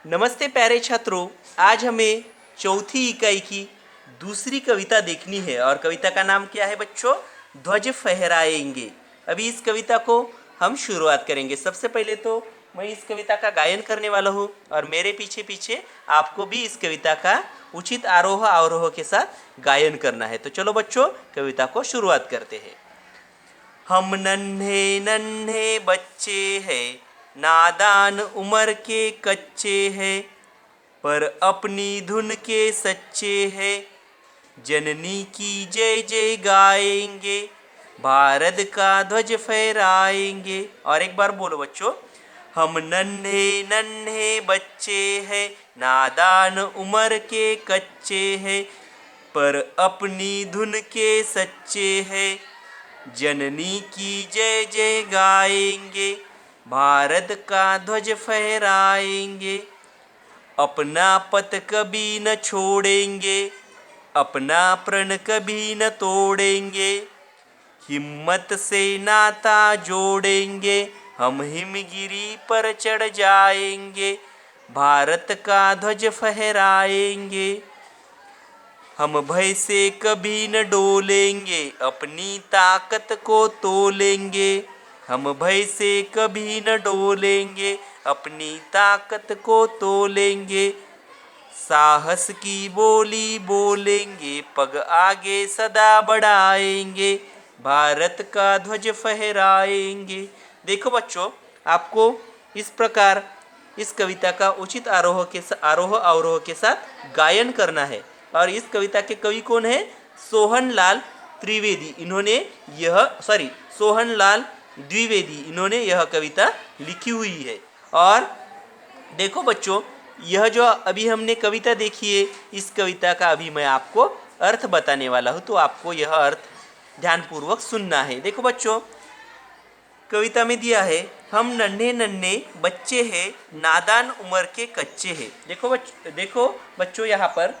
नमस्ते प्यारे छात्रों, आज हमें चौथी इकाई की दूसरी कविता देखनी है और कविता का नाम क्या है बच्चों? ध्वज फहराएंगे। अभी इस कविता को हम शुरुआत करेंगे। सबसे पहले तो मैं इस कविता का गायन करने वाला हूँ और मेरे पीछे पीछे आपको भी इस कविता का उचित आरोह अवरोह के साथ गायन करना है। तो चलो बच्चों, कविता को शुरुआत करते हैं। हम नन्हे नन्हे बच्चे हैं, नादान उम्र के कच्चे हैं, पर अपनी धुन के सच्चे हैं। जननी की जय जय गाएंगे, भारत का ध्वज फहराएंगे। और एक बार बोलो बच्चों, हम नन्हे नन्हे बच्चे हैं, नादान उम्र के कच्चे हैं, पर अपनी धुन के सच्चे हैं। जननी की जय जय गाएंगे, भारत का ध्वज फहराएंगे। अपना पथ कभी न छोड़ेंगे, अपना प्रण कभी न तोड़ेंगे। हिम्मत से नाता जोड़ेंगे, हम हिमगिरी पर चढ़ जाएंगे, भारत का ध्वज फहराएंगे। हम भय से कभी न डोलेंगे, अपनी ताकत को तोलेंगे। हम भय से कभी न डोलेंगे, अपनी ताकत को तोलेंगे। साहस की बोली बोलेंगे, पग आगे सदा बढ़ाएंगे, भारत का ध्वज फहराएंगे। देखो बच्चों, आपको इस प्रकार इस कविता का उचित आरोह अवरोह के साथ गायन करना है। और इस कविता के कवि कौन है? सोहनलाल त्रिवेदी। सोहनलाल द्विवेदी इन्होंने यह कविता लिखी हुई है। और देखो बच्चों, यह जो अभी हमने कविता देखी है, इस कविता का अभी मैं आपको अर्थ बताने वाला हूँ, तो आपको यह अर्थ ध्यानपूर्वक सुनना है। देखो बच्चों, कविता में दिया है, हम नन्हे नन्हे बच्चे हैं, नादान उम्र के कच्चे हैं। देखो बच्चों, यहाँ पर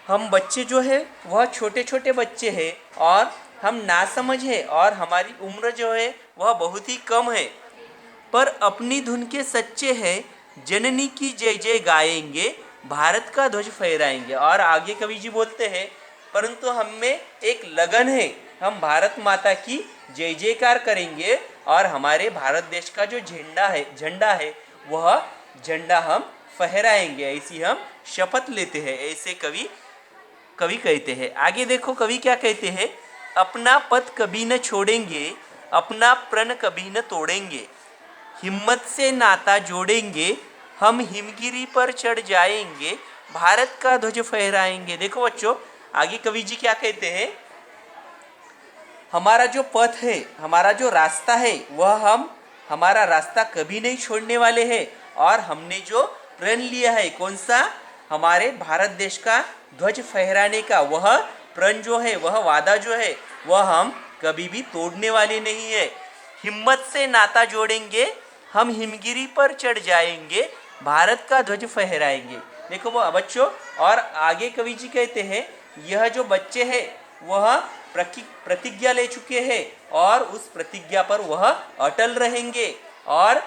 हम बच्चे जो है वह छोटे छोटे बच्चे हैं और हम नासमझ है और हमारी उम्र जो है वह बहुत ही कम है, पर अपनी धुन के सच्चे हैं। जननी की जय जय गाएंगे, भारत का ध्वज फहराएंगे। और आगे कवि जी बोलते हैं, परंतु हम में एक लगन है, हम भारत माता की जय जयकार करेंगे और हमारे भारत देश का जो झंडा है वह झंडा हम फहराएंगे, ऐसी हम शपथ लेते हैं। ऐसे कवि कहते हैं। आगे देखो कवि क्या कहते हैं, अपना पथ कभी न छोड़ेंगे, अपना प्रण कभी न तोड़ेंगे। हिम्मत से नाता जोड़ेंगे, हम हिमगिरी पर चढ़ जाएंगे, भारत का ध्वज फहराएंगे। देखो बच्चों, आगे कवि जी क्या कहते हैं, हमारा जो पथ है, हमारा जो रास्ता है, वह हमारा रास्ता कभी नहीं छोड़ने वाले हैं। और हमने जो प्रण लिया है, कौन सा? हमारे भारत देश का ध्वज फहराने का, वह प्रण जो है, वह वादा जो है, वह हम कभी भी तोड़ने वाले नहीं है। हिम्मत से नाता जोड़ेंगे, हम हिमगिरी पर चढ़ जाएंगे, भारत का ध्वज फहराएंगे। देखो वो बच्चों, और आगे कवि जी कहते हैं, यह जो बच्चे हैं वह प्रतिज्ञा ले चुके हैं और उस प्रतिज्ञा पर वह अटल रहेंगे और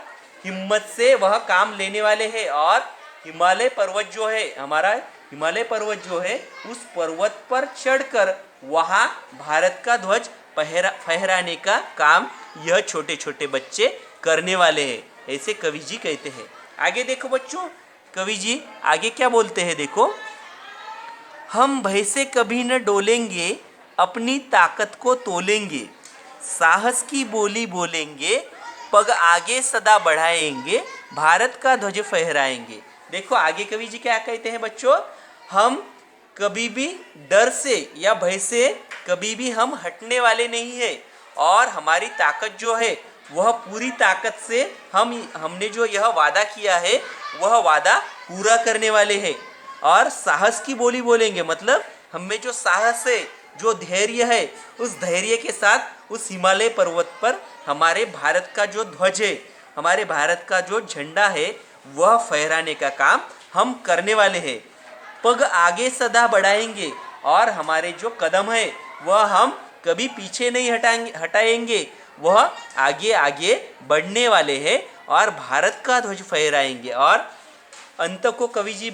हिम्मत से वह काम लेने वाले हैं। और हिमालय पर्वत जो है, हमारा हिमालय पर्वत जो है, उस पर्वत पर चढ़कर वहाँ भारत का ध्वज फहराने का काम यह छोटे छोटे बच्चे करने वाले हैं, ऐसे कवि जी कहते हैं। आगे देखो बच्चों, कवि जी आगे क्या बोलते हैं, देखो, हम भय से कभी न डोलेंगे, अपनी ताकत को तोलेंगे, साहस की बोली बोलेंगे, पग आगे सदा बढ़ाएंगे, भारत का ध्वज फहराएंगे। देखो आगे कवि जी क्या कहते हैं बच्चों, हम कभी भी डर से या भय से कभी भी हम हटने वाले नहीं है और हमारी ताकत जो है वह पूरी ताकत से हमने जो यह वादा किया है वह वादा पूरा करने वाले हैं। और साहस की बोली बोलेंगे, मतलब हमें जो साहस है, जो धैर्य है, उस धैर्य के साथ उस हिमालय पर्वत पर हमारे भारत का जो ध्वज है, हमारे भारत का जो झंडा है, वह फहराने का काम हम करने वाले हैं। पग आगे सदा बढ़ाएंगे और हमारे जो कदम है वह हम कभी पीछे नहीं हटाएंगे, वह आगे आगे बढ़ने वाले हैं और भारत का ध्वज फहराएंगे। और अंत को कवि जी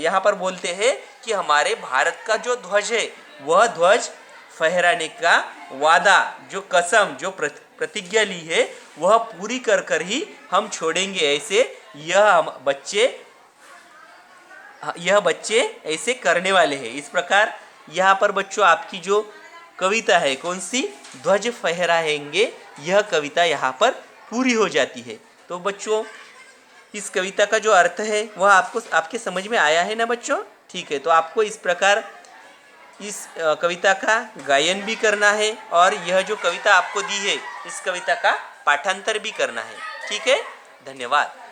यहाँ पर बोलते हैं कि हमारे भारत का जो ध्वज है वह ध्वज फहराने का वादा, जो कसम, जो प्रतिज्ञा ली है वह पूरी कर कर ही हम छोड़ेंगे। ऐसे यह बच्चे ऐसे करने वाले हैं। इस प्रकार यहाँ पर बच्चों आपकी जो कविता है कौन सी, ध्वज फहराएंगे, यह कविता यहाँ पर पूरी हो जाती है। तो बच्चों इस कविता का जो अर्थ है वह आपके समझ में आया है ना बच्चों? ठीक है, तो आपको इस प्रकार इस कविता का गायन भी करना है और यह जो कविता आपको दी है इस कविता का पाठांतर भी करना है। ठीक है, धन्यवाद।